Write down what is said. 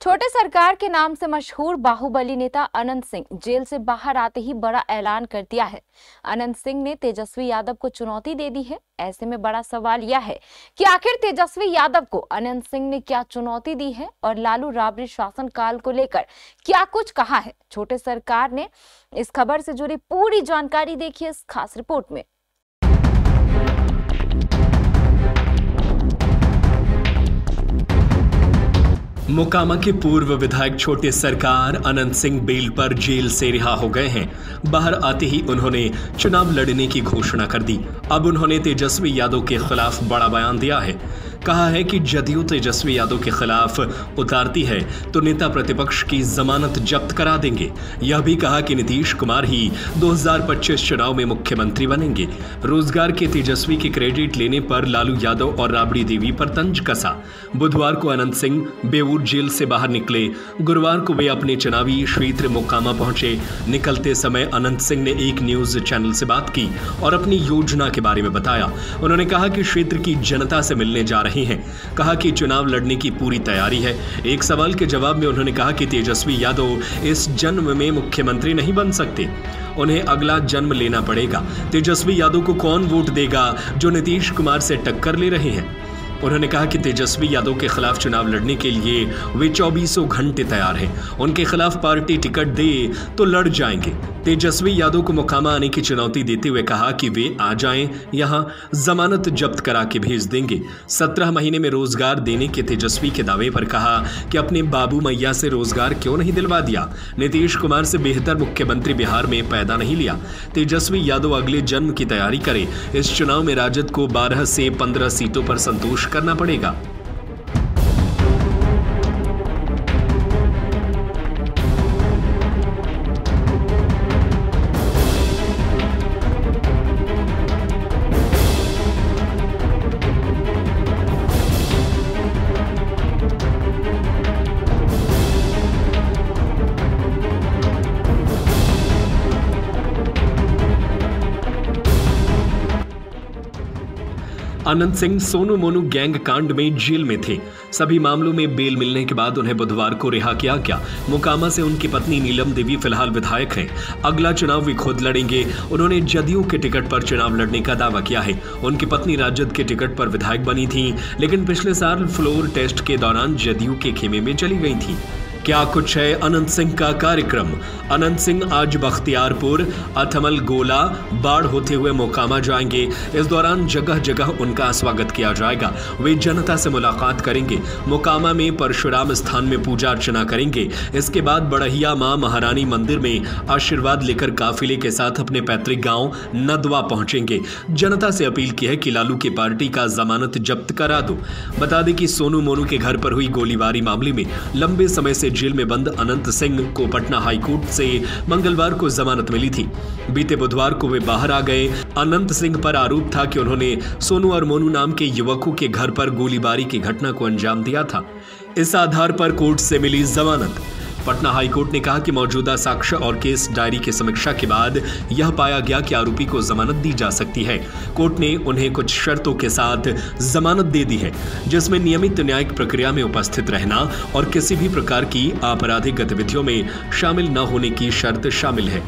छोटे सरकार के नाम से मशहूर बाहुबली नेता अनंत सिंह जेल से बाहर आते ही बड़ा ऐलान कर दिया है। अनंत सिंह ने तेजस्वी यादव को चुनौती दे दी है। ऐसे में बड़ा सवाल यह है कि आखिर तेजस्वी यादव को अनंत सिंह ने क्या चुनौती दी है और लालू राबड़ी शासनकाल को लेकर क्या कुछ कहा है। छोटे सरकार ने इस खबर से जुड़ी पूरी जानकारी देखिए इस खास रिपोर्ट में। मोकामा के पूर्व विधायक छोटे सरकार अनंत सिंह बेल पर जेल से रिहा हो गए हैं। बाहर आते ही उन्होंने चुनाव लड़ने की घोषणा कर दी। अब उन्होंने तेजस्वी यादव के खिलाफ बड़ा बयान दिया है। कहा है कि जदयू तेजस्वी यादव के खिलाफ उतारती है तो नेता प्रतिपक्ष की जमानत जब्त करा देंगे। यह भी कहा कि नीतीश कुमार ही 2025 चुनाव में मुख्यमंत्री बनेंगे। रोजगार के तेजस्वी के क्रेडिट लेने पर लालू यादव और राबड़ी देवी पर तंज कसा। बुधवार को अनंत सिंह बेऊर जेल से बाहर निकले। गुरुवार को वे अपने चुनावी क्षेत्र मोकामा पहुंचे। निकलते समय अनंत सिंह ने एक न्यूज चैनल से बात की और अपनी योजना के बारे में बताया। उन्होंने कहा कि क्षेत्र की जनता से मिलने जा रहे हैं। कहा कि चुनाव लड़ने की पूरी तैयारी है। एक सवाल के जवाब में उन्होंने कहा कि तेजस्वी यादव इस जन्म में मुख्यमंत्री नहीं बन सकते, उन्हें अगला जन्म लेना पड़ेगा। तेजस्वी यादव को कौन वोट देगा जो नीतीश कुमार से टक्कर ले रहे हैं। उन्होंने कहा कि तेजस्वी यादव के खिलाफ चुनाव लड़ने के लिए वे 24 घंटे तैयार हैं। उनके खिलाफ पार्टी टिकट दे तो लड़ जाएंगे। तेजस्वी यादव को मोकामा आने की चुनौती देते हुए कहा कि वे आ जाएं, यहां जमानत जब्त करा के भेज देंगे। 17 महीने में रोजगार देने के तेजस्वी के दावे पर कहा कि अपने बाबू मैया से रोजगार क्यों नहीं दिलवा दिया। नीतीश कुमार से बेहतर मुख्यमंत्री बिहार में पैदा नहीं लिया। तेजस्वी यादव अगले जन्म की तैयारी करे। इस चुनाव में राजद को 12 से 15 सीटों पर संतोष करना पड़ेगा। अनंत सिंह सोनू मोनू गैंग कांड में जेल में थे। सभी मामलों में बेल मिलने के बाद उन्हें बुधवार को रिहा किया गया। मोकामा से उनकी पत्नी नीलम देवी फिलहाल विधायक हैं। अगला चुनाव वे खुद लड़ेंगे। उन्होंने जदयू के टिकट पर चुनाव लड़ने का दावा किया है। उनकी पत्नी राजद के टिकट पर विधायक बनी थी, लेकिन पिछले साल फ्लोर टेस्ट के दौरान जदयू के खेमे में चली गई थी। क्या कुछ है अनंत सिंह का कार्यक्रम। अनंत सिंह आज बख्तियारपुर, अथमल गोला, बाढ़ होते हुए मोकामा जाएंगे। इस दौरान जगह जगह उनका स्वागत किया जाएगा। वे जनता से मुलाकात करेंगे। मोकामा में परशुराम स्थान में पूजा अर्चना करेंगे। इसके बाद बड़हिया मां महारानी मंदिर में आशीर्वाद लेकर काफिले के साथ अपने पैतृक गांव नदवा पहुंचेंगे। जनता से अपील की है कि लालू की पार्टी का जमानत जब्त करा दो। बता दें कि सोनू मोनू के घर पर हुई गोलीबारी मामले में लंबे समय से जेल में बंद अनंत सिंह को पटना हाईकोर्ट से मंगलवार को जमानत मिली थी। बीते बुधवार को वे बाहर आ गए। अनंत सिंह पर आरोप था कि उन्होंने सोनू और मोनू नाम के युवकों के घर पर गोलीबारी की घटना को अंजाम दिया था। इस आधार पर कोर्ट से मिली जमानत। पटना हाईकोर्ट ने कहा कि मौजूदा साक्ष्य और केस डायरी की समीक्षा के बाद यह पाया गया कि आरोपी को जमानत दी जा सकती है। कोर्ट ने उन्हें कुछ शर्तों के साथ जमानत दे दी है, जिसमें नियमित न्यायिक प्रक्रिया में उपस्थित रहना और किसी भी प्रकार की आपराधिक गतिविधियों में शामिल न होने की शर्त शामिल है।